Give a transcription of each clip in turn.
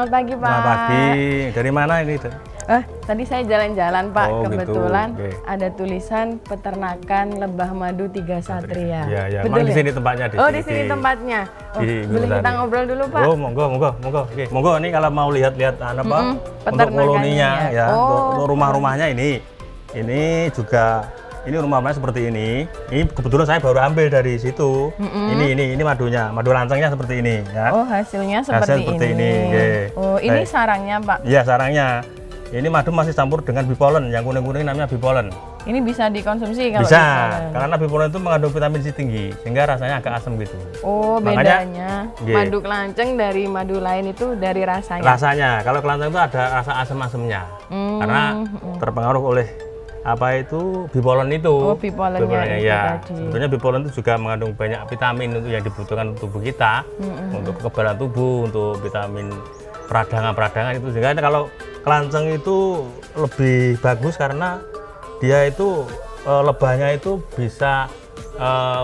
Selamat pagi, Pak. Selamat pagi. Dari mana ini? Tadi saya jalan-jalan, Pak. Oh, Kebetulan gitu. ada tulisan peternakan lebah madu 3 Satria. Iya. Betul Di ya? sini tempatnya. Di sini tempatnya. Boleh kita ngobrol dulu, Pak? Oh, monggo. Oke. Monggo, ini kalau mau lihat-lihat untuk koloninya ya, untuk rumah-rumahnya ini. Ini juga rumah-rumahnya seperti ini. Ini kebetulan saya baru ambil dari situ. Ini madunya, madu lancengnya seperti ini ya. Oh, hasilnya seperti ini. Oh, ini sarangnya, Pak. Iya, sarangnya. Ini madu masih campur dengan bipolen, yang kuning-kuning namanya bipolen. Ini bisa dikonsumsi kalau bisa, bipolen? Karena bipolen itu mengandung vitamin C tinggi, sehingga rasanya agak asam gitu. Oh, bedanya madu kelanceng dari madu lain itu dari rasanya? Rasanya, kalau kelanceng itu ada rasa asam-asamnya, karena terpengaruh oleh bipolen itu. Oh, bipolennya itu ya. tadi. Sebetulnya bipolen itu juga mengandung banyak vitamin untuk yang dibutuhkan tubuh kita, untuk kekebalan tubuh, untuk vitamin peradangan-peradangan itu. Sehingga kalau kelanceng itu lebih bagus karena dia itu lebahnya itu bisa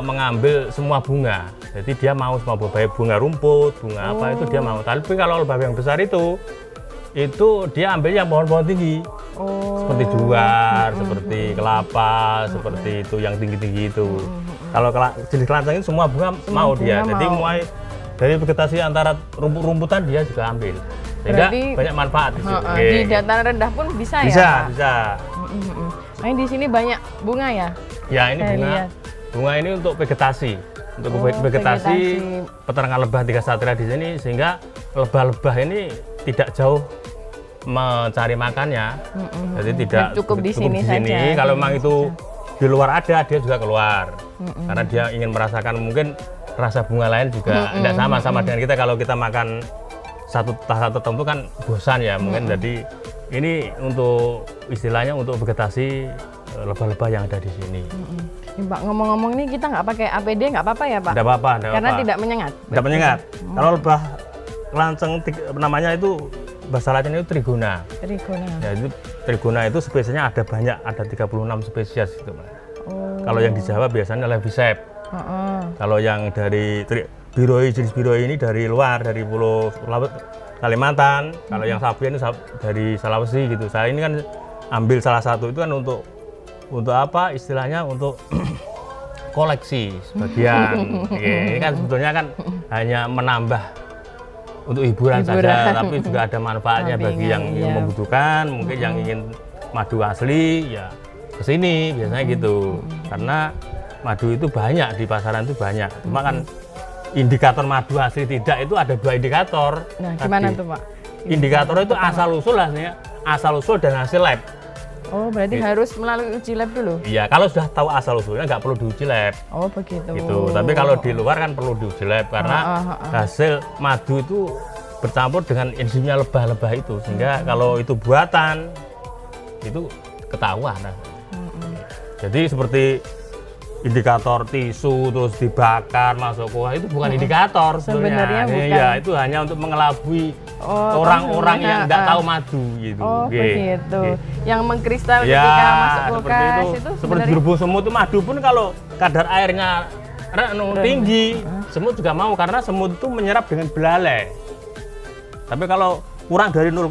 mengambil semua bunga. Jadi dia mau semua bunga, baik bunga rumput, bunga apa itu dia mau. Tapi kalau lebah yang besar itu dia ambil yang pohon-pohon tinggi. Seperti juar, seperti kelapa, seperti itu yang tinggi-tinggi itu. Kalau jenis kelanceng itu semua bunga mau dia. Jadi mulai dari vegetasi antara rumput-rumputan dia juga ambil. Sehingga banyak manfaat di situ. Di dataran rendah pun bisa ya, Pak? Bisa. Nah, di sini banyak bunga ya? Ya, ini bunga ini untuk vegetasi. Untuk vegetasi peternakan lebah 3 Satria di sini, sehingga lebah-lebah ini tidak jauh mencari makannya. Jadi tidak cukup di sini saja. Kalau memang itu di luar ada, dia juga keluar. Karena dia ingin merasakan mungkin rasa bunga lain juga tidak sama dengan kita. Kalau kita makan satu tahap tertentu kan bosan ya mungkin. Jadi ini untuk istilahnya untuk vegetasi lebah-lebah yang ada di sini. Ini, Pak, ngomong-ngomong ini kita nggak pakai APD nggak apa-apa ya, Pak? Tidak apa-apa. Karena tidak menyengat. Tidak menyengat. Kalau lebah kelanceng namanya itu bahasa Latin itu trigona. Ya, itu trigona itu spesiesnya ada banyak, ada 36 spesies gitu, Pak. Kalau yang di Jawa biasanya levisep. Kalau yang dari jenis biroi ini dari luar, dari Pulau Kalimantan. Kalau yang sapi ini dari Sulawesi gitu. Saya ini kan ambil salah satu itu kan untuk apa istilahnya, untuk koleksi sebagian. Ini kan sebetulnya kan hanya menambah untuk hiburan saja, tapi juga ada manfaatnya bagi yang membutuhkan, mungkin yang ingin madu asli ya kesini biasanya gitu. Karena madu itu banyak di pasaran, itu banyak. Cuma kan indikator madu asli tidak itu ada 2 indikator. Nah, gimana tuh, Pak? Indikator itu asal-usul asal-usul dan hasil lab. Oh, berarti harus melalui uji lab dulu? Iya, kalau sudah tahu asal-usulnya nggak perlu diuji lab. Oh, begitu. Gitu. Tapi kalau di luar kan perlu diuji lab, karena hasil madu itu bercampur dengan enzimnya lebah-lebah itu. Sehingga kalau itu buatan, itu ketahuan. Jadi seperti indikator tisu terus dibakar masuk kuah itu bukan indikator sebenarnya. Bukan. Ya, itu hanya untuk mengelabui orang-orang yang tidak tahu madu gitu. Begitu. Yang mengkristal ketika masuk kulkas itu seperti berhubung semut itu madu pun kalau kadar airnya tinggi, semut juga mau karena semut itu menyerap dengan belalai. Tapi kalau kurang dari 0,2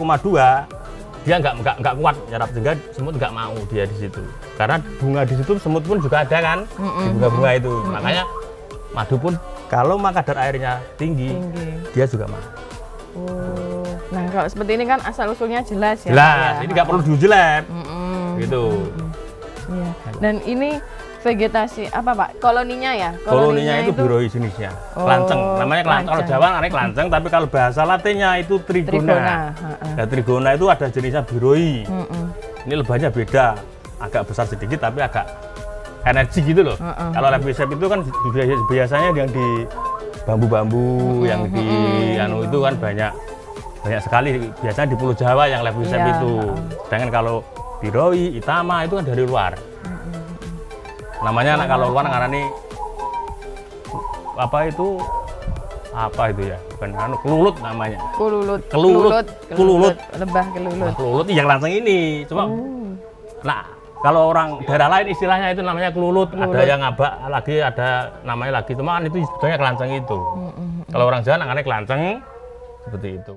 dia nggak kuat nyerap, sehingga semut nggak mau dia di situ. Karena bunga di situ semut pun juga ada kan, di bunga-bunga itu. Makanya madu pun kalau kadar airnya tinggi, dia juga mau. Nah, kalau seperti ini kan asal usulnya jelas ya. Jelas, ini nggak perlu diuji lab, gitu. Iya. Dan ini vegetasi apa, Pak? Koloninya ya? Koloninya itu biroi jenisnya, kelanceng. Namanya kelanceng. Kalau Jawa namanya kelanceng, tapi kalau bahasa Latinnya itu trigona. Nah, trigona itu ada jenisnya biroi. Ini lebahnya beda, agak besar sedikit tapi agak energi gitu loh. Kalau levisep itu kan biasanya yang di bambu-bambu, yang di itu kan banyak sekali. Biasanya di Pulau Jawa yang levisep itu. Sedangkan kalau biroi, itama itu kan dari luar. Namanya kalau luar ngarani apa itu ya, bukan kelulut namanya. Kelulut. Lebah kelulut. Kelulut yang lanceng ini. Cuma nah, kalau orang daerah lain istilahnya itu namanya kelulut. Ada yang ngabak lagi, ada namanya lagi. Cuma kan itu sebetulnya kelanceng itu. Kalau orang Jawa namanya kelanceng seperti itu.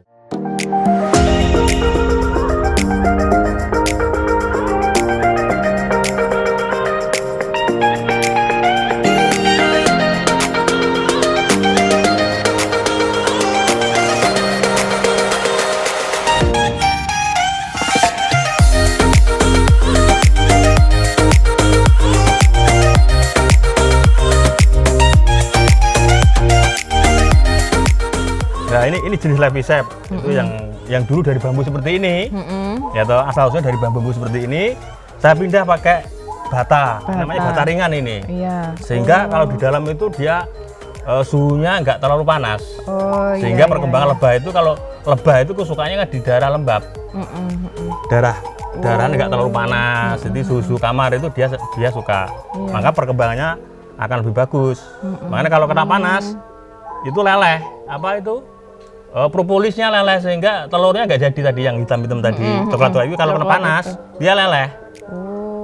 Nah ini jenis lepisep itu yang dulu dari bambu seperti ini, ya toh asal usulnya dari bambu seperti ini. Saya pindah pakai bata, namanya bata ringan ini, sehingga kalau di dalam itu dia suhunya nggak terlalu panas, sehingga perkembangan lebah itu kalau lebah itu kesukaannya kan di daerah lembab, darahnya nggak terlalu panas, jadi suhu kamar itu dia suka, maka perkembangannya akan lebih bagus. Makanya kalau kena panas itu leleh, apa itu? Propolisnya leleh sehingga telurnya nggak jadi tadi yang hitam-hitam tadi, coklat-coklat itu kalau kena panas dia leleh,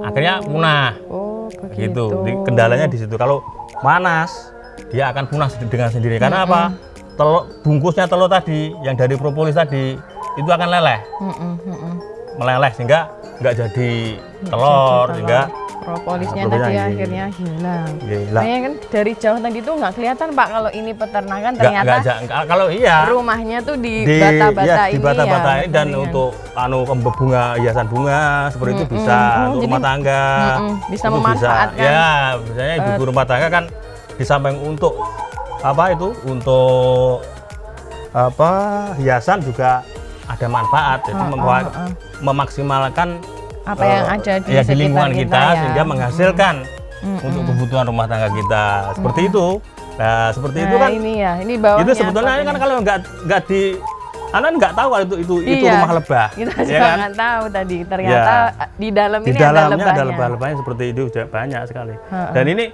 akhirnya punah. Gitu. Jadi kendalanya di situ. Kalau panas dia akan punah dengan sendiri. Karena apa? Bungkusnya telur tadi yang dari propolis tadi itu akan leleh, meleleh sehingga nggak jadi telur, sehingga propolisnya tadi akhirnya hilang. Makanya kan dari jauh tadi tuh nggak kelihatan Pak kalau ini peternakan, ternyata kalau rumahnya tuh di bata-bata ini, bata-bata ini dan untuk bunga, hiasan bunga seperti itu bisa untuk rumah tangga, bisa memanfaatkan. Ya, biasanya ibu rumah tangga kan di samping untuk apa itu, untuk apa hiasan juga ada manfaat, jadi memaksimalkan apa yang ada di lingkungan kita ya. Sehingga menghasilkan untuk kebutuhan rumah tangga kita seperti itu. Nah seperti itu kan ini bawahnya itu sebetulnya kan kalau nggak di anak nggak tahu kalau itu rumah lebah, kita juga nggak tahu tadi ternyata di dalam ini ada lebah-lebahnya seperti itu sudah banyak sekali. Dan ini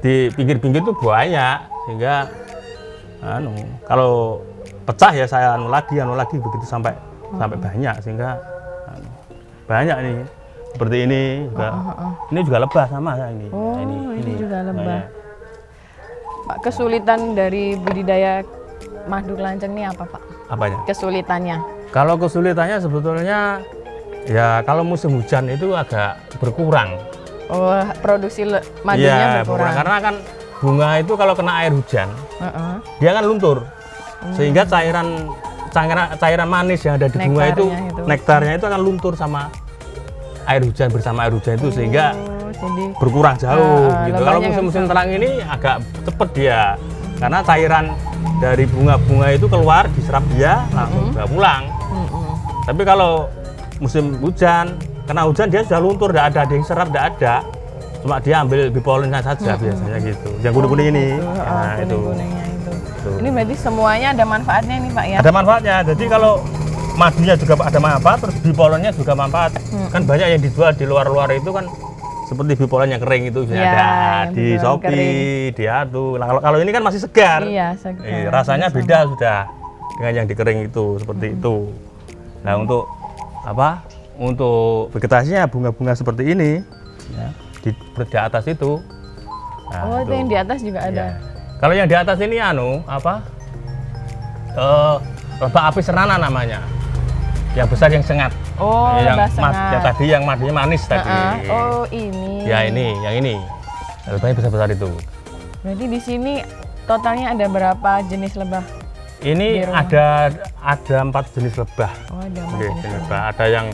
di pinggir-pinggir itu banyak, sehingga kalau pecah ya saya anu lagi begitu sampai banyak, sehingga banyak nih seperti ini juga. Ini juga lebah sama ya ini. Ini juga lebah. Pak, kesulitan dari budidaya madu kelanceng ini apa Pak? Apanya? Kesulitannya? Kalau kesulitannya sebetulnya ya kalau musim hujan itu agak berkurang. Produksi madunya berkurang. Karena kan bunga itu kalau kena air hujan dia kan luntur, sehingga cairan manis yang ada di bunga itu nektarnya itu akan luntur sama air hujan, bersama air hujan itu, sehingga jadi berkurang jauh gitu. Kalau musim-musim terang ini agak cepet dia, karena cairan dari bunga-bunga itu keluar, diserap dia langsung sudah pulang. Tapi kalau musim hujan, kena hujan dia sudah luntur, tidak ada yang serap, tidak ada, cuma dia ambil bipolinnya saja biasanya gitu. Yang kuning-kuning ini, kuningnya itu. Ini berarti semuanya ada manfaatnya nih Pak ya? Ada manfaatnya. Jadi kalau madunya juga ada manfaat, terus bipolennya juga manfaat. Kan banyak yang dijual di luar-luar itu kan seperti bipolen yang kering itu ada di Shopee, di Adu. Nah, kalau ini kan masih segar. Iya, segar. Rasanya beda sudah dengan yang dikering itu, seperti itu. Nah, untuk apa? Untuk vegetasinya bunga-bunga seperti ini ya, di atas itu. Nah, itu yang di atas juga ada. Kalau yang di atas ini lebah apis serana namanya. Yang besar yang sengat. Yang tadi yang madunya manis tadi. Ini. Ya yang ini. Lebahnya besar-besar itu. Berarti di sini totalnya ada berapa jenis lebah? Ini ada 4 jenis lebah. Ada 4 jenis lebah. Ada yang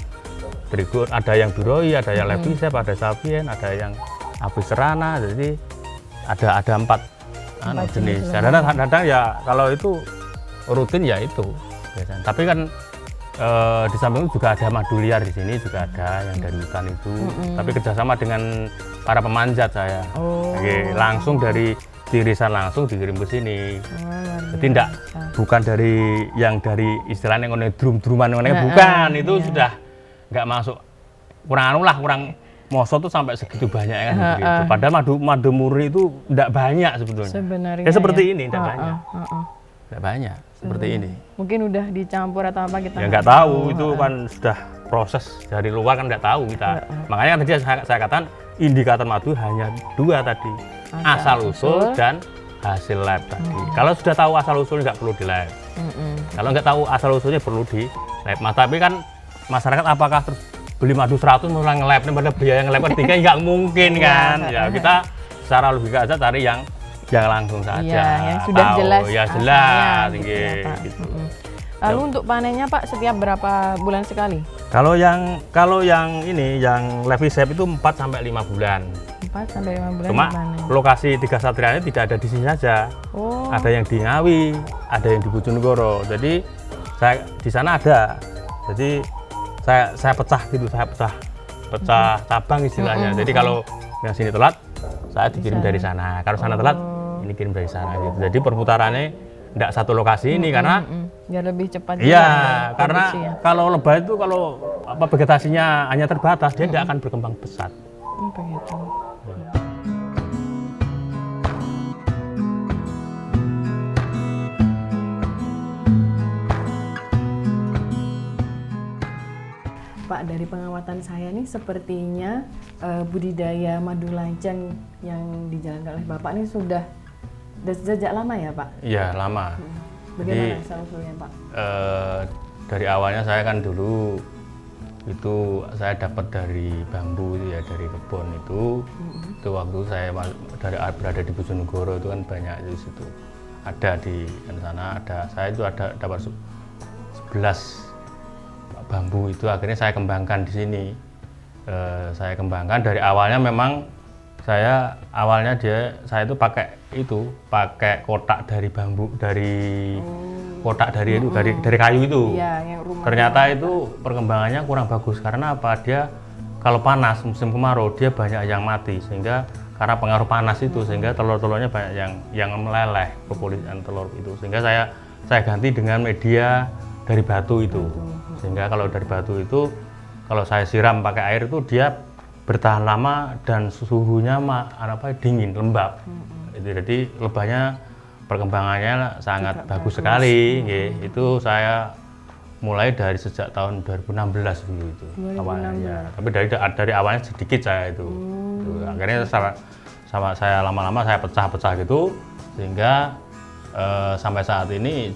trigon, ada yang biroi, ada yang lepisep, ada sapien, ada yang apis serana. Jadi ada 4 jenis. Kadang-kadang ya kalau itu rutin ya itu biasanya. Tapi kan di samping itu juga ada madu liar di sini, juga ada yang dari hutan itu. Tapi kerjasama dengan para pemanjat saya. Langsung dari irisan langsung dikirim ke sini. Jadi bukan dari istilahnya drum-druman bukan, itu sudah nggak masuk. Kurang moso tuh sampai segitu banyak kan begitu. Padahal madu murni itu tidak banyak sebetulnya. Sebenarnya ya seperti ini tidak banyak. Tidak banyak seperti ini. Mungkin udah dicampur atau apa kita? Ya nggak tahu, itu kan sudah proses dari luar kan nggak tahu kita. Makanya tadi saya katakan indikator madu hanya 2 tadi, asal usul dan hasil lab tadi. Kalau sudah tahu asal usul nggak perlu di lab. Kalau nggak tahu asal usulnya perlu di lab. Mas, tapi kan masyarakat apakah terus beli madu 100 mulai nge-lab, pada biaya nge-lab ketiga nggak mungkin kan. Ya kita secara logika aja cari yang langsung saja. Iya, yang sudah tahu, jelas. Ya jelas, gitu gitu. ya, Pak. Lalu untuk panennya Pak setiap berapa bulan sekali? Kalau yang ini yang Levisep itu 4 sampai 5 bulan. 4 sampai 5 bulan. Cuma dipanen. lokasi 3 satria ini tidak ada di sini saja. Oh. Ada yang di Ngawi, ada yang di Bojonegoro. Jadi saya di sana ada. Jadi saya pecah gitu, pecah cabang istilahnya. Jadi kalau yang sini telat, saya dikirim dari sana. Kalau sana telat, ini kirim dari sana gitu. Jadi perputarannya tidak satu lokasi ini karena biar lebih cepat. iya, karena ya. kalau lebah itu kalau vegetasinya hanya terbatas, dia tidak akan berkembang pesat. Begitu. Pak, dari pengamatan saya nih sepertinya budidaya madu lanceng yang dijalankan oleh Bapak ini sudah sejak lama ya Pak? Iya, lama. Bagaimana asal-usulnya Pak? Dari awalnya saya kan dulu itu saya dapat dari bambu ya, dari kebun itu. Itu waktu saya berada di Bojonegoro itu kan banyak di situ. Ada di sana, saya itu ada dapat 11 bambu itu, akhirnya saya kembangkan di sini. Saya kembangkan dari awalnya memang saya itu pakai kotak dari bambu, kotak dari kayu itu. Iya, yang rumah. Ternyata itu perkembangannya kurang bagus karena apa? Dia kalau panas musim kemarau dia banyak yang mati, sehingga karena pengaruh panas itu sehingga telur-telurnya banyak yang meleleh, populasi telur itu. Sehingga saya ganti dengan media dari batu itu. Sehingga kalau dari batu itu kalau saya siram pakai air itu dia bertahan lama dan suhunya dingin, lembab. Jadi lebahnya perkembangannya sangat bagus sekali. Itu saya mulai dari sejak tahun 2016 dulu itu awalnya. Tapi dari awalnya sedikit saya itu. Akhirnya saya lama-lama saya pecah-pecah gitu sehingga sampai saat ini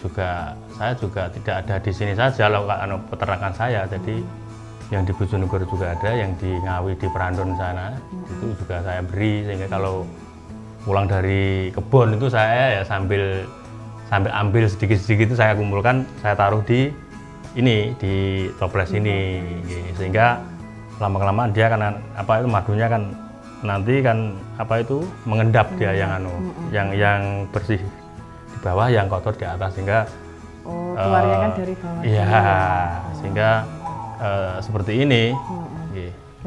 saya juga tidak ada di sini saja peternakan saya. Jadi yang di Bojonegoro juga ada, yang di Ngawi di Perandon sana itu juga saya beri, sehingga kalau pulang dari kebun itu saya ya sambil ambil sedikit-sedikit itu saya kumpulkan, saya taruh di toples ini, sehingga lama-kelamaan dia kan madunya kan nanti kan mengendap dia yang bersih di bawah, yang kotor di atas, sehingga keluarnya kan dari bawah. Iya, sehingga seperti ini.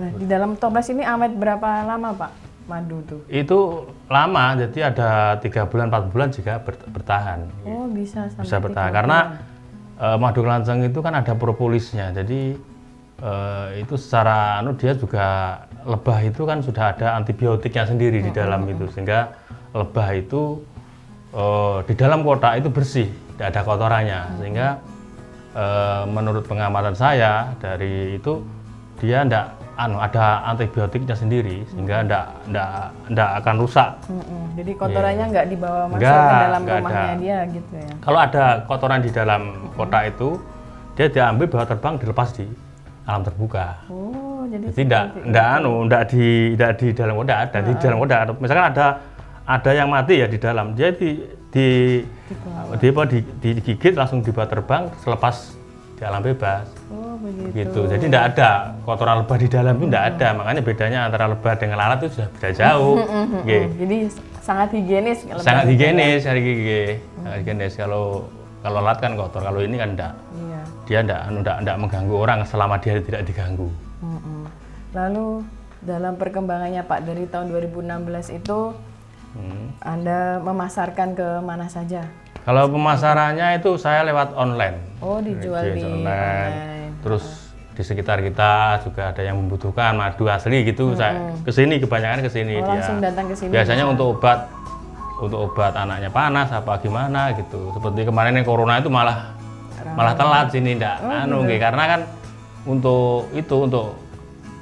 Nah, di dalam toples ini awet berapa lama Pak madu tuh? Itu lama, jadi ada 3 bulan 4 bulan juga bertahan. Oh, bisa sampai bisa bertahan karena madu lanceng itu kan ada propolisnya. Jadi itu secara dia juga lebah itu kan sudah ada antibiotiknya sendiri di dalam itu, sehingga lebah itu di dalam kotak itu bersih, tidak ada kotorannya, sehingga menurut pengamatan saya dari itu dia ada antibiotiknya sendiri, sehingga ndak akan rusak. Jadi kotorannya nggak dibawa masuk ke dalam rumahnya dia gitu ya. Kalau ada kotoran di dalam kotak itu, dia diambil bawa terbang, dilepas di alam terbuka. Oh, jadi ndak di dalam kotak, ada di dalam kotak. Misalkan ada yang mati ya di dalam, dia digigit langsung dibawa terbang, selepas di alam bebas. Oh, begitu. Jadi tidak ada kotoran lebah di dalam itu, tidak ada. Makanya bedanya antara lebah dengan lalat itu sudah beda jauh. Jadi sangat higienis. Sangat higienis dari gigi. Sangat higienis. Kalau lalat kan kotor, kalau ini kan tidak. Iya. Dia tidak mengganggu orang selama dia tidak diganggu. Lalu dalam perkembangannya Pak dari tahun 2016 itu Anda memasarkan ke mana saja? Kalau pemasarannya itu saya lewat online. Oh, dijual di online. Terus di sekitar kita juga ada yang membutuhkan madu asli gitu. Saya kebanyakan kesini. Langsung datang ke sini. Biasanya untuk obat anaknya panas apa gimana gitu. Seperti kemarin yang corona itu malah telat sini karena kan untuk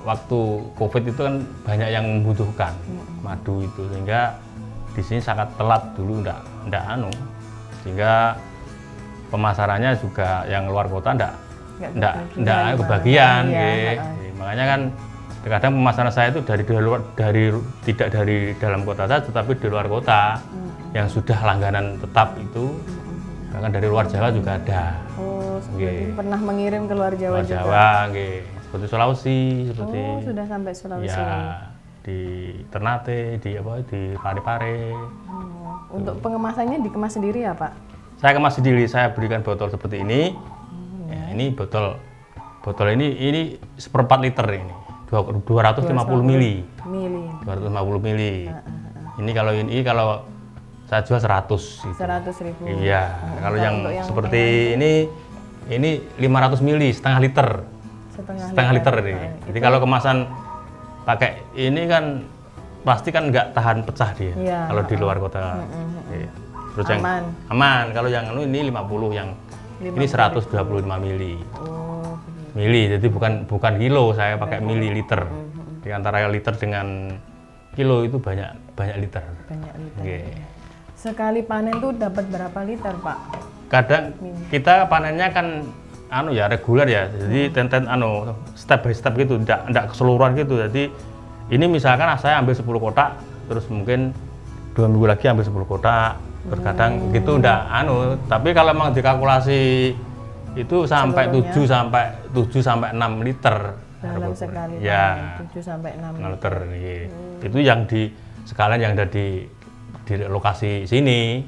waktu Covid itu kan banyak yang membutuhkan madu itu, sehingga di sini sangat telat dulu sehingga pemasarannya juga yang luar kota enggak kebagian. Makanya kan kadang pemasaran saya itu tidak dari dalam kota saja, tetapi di luar kota yang sudah langganan tetap itu, bahkan dari luar Jawa juga ada. Oh, pernah mengirim ke luar Jawa juga? Jawa, seperti Sulawesi, seperti. Oh, sudah sampai Sulawesi. Ya, di Ternate, di Parepare. Untuk pengemasannya dikemas sendiri ya Pak? Saya kemas sendiri, saya berikan botol seperti ini. Ya, ini botol ini 1/4 liter ini, 250 mili. 250 mili. Ini kalau saya jual 100. 100.000. Iya, kalau yang seperti ini 500 mili, setengah liter. Setengah liter ini. Jadi kalau kemasan pakai ini kan pasti kan nggak tahan pecah dia. Ya, kalau di luar kota. Iya. Terus aman. Kalau yang ini 50, yang ini 125 mili. Mili, jadi bukan kilo, saya pakai mililiter. Di antara liter dengan kilo itu banyak liter. Banyak liter. Okay. Sekali panen tuh dapat berapa liter, Pak? Kadang kita panennya kan reguler ya. Jadi step by step gitu, enggak keseluruhan gitu. Jadi ini misalkan saya ambil 10 kotak, terus mungkin 2 minggu lagi ambil 10 kotak. Terkadang gitu tapi kalau memang dikalkulasi itu sampai 7 sampai 6 liter dalam sekali ya, 7 sampai 6 liter. Itu yang sekalian yang ada di lokasi sini.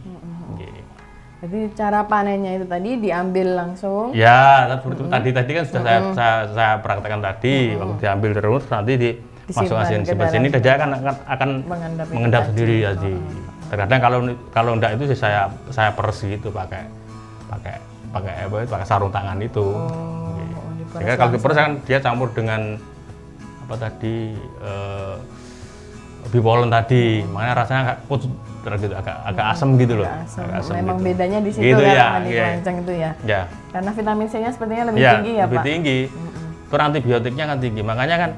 Jadi cara panennya itu tadi diambil langsung. Ya, tadi kan sudah saya praktekkan tadi. Waktu diambil terus nanti dimasukkan sini dia akan mengendap sendiri tadi. Terkadang kalau enggak itu saya peres gitu pakai sarung tangan itu. Sehingga kalau diperes kan dia campur dengan bipolen tadi, makanya rasanya agak asam gitu loh. Memang gitu. Bedanya di situ gitu, kan di lanceng itu ya. Karena vitamin C-nya sepertinya lebih tinggi ya, lebih Pak. Tinggi. Terus antibiotiknya kan tinggi. Makanya kan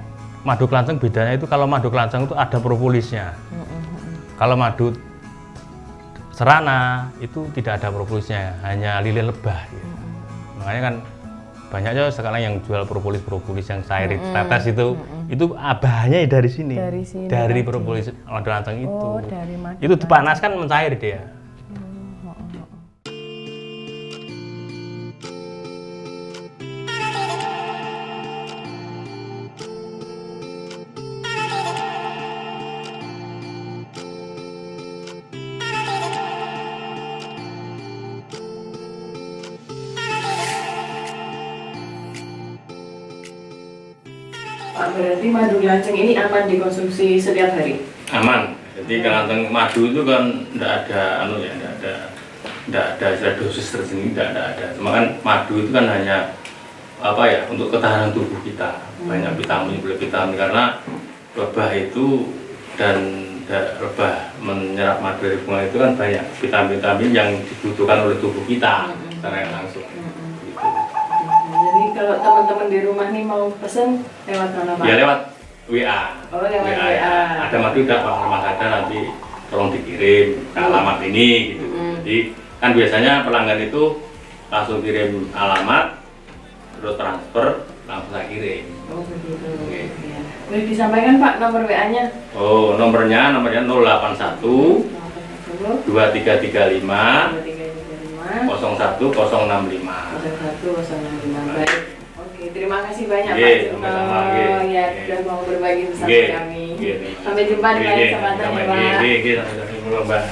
madu kelanceng bedanya itu kalau madu kelanceng itu ada propolisnya. Kalau madu serana itu tidak ada propolisnya, hanya lilin lebah. Gitu. Makanya kan banyaknya sekarang yang jual propolis yang cair tetes itu bahannya dari sini. Dari propolis madu kelanceng itu. Itu dipanaskan mencair dia. Berarti madu kelanceng ini aman dikonsumsi setiap hari? Aman. Jadi kelanceng madu itu kan tidak ada istilah dosis tersendiri, tidak ada. Cuma kan madu itu kan hanya untuk ketahanan tubuh kita. Banyak vitamin karena lebah itu dan lebah menyerap madu dari bunga itu kan banyak vitamin yang dibutuhkan oleh tubuh kita secara langsung. Kalau teman-teman di rumah nih mau pesen lewat mana, Pak? Ya lewat WA. Oh, lewat WA. Ya. Ada madu enggak, Pak? Memang ada, nanti tolong dikirim ke alamat ini gitu. Jadi kan biasanya pelanggan itu langsung kirim alamat, terus transfer, langsung saya kirim. Oh, begitu. Okay. Ya. Boleh disampaikan, Pak, nomor WA-nya? Oh, nomornya 081 2335 01065. Baik. Oke, terima kasih banyak Pak Jumno ya sudah mau berbagi bersama kami. Sampai jumpa di lain kesempatan ya Pak.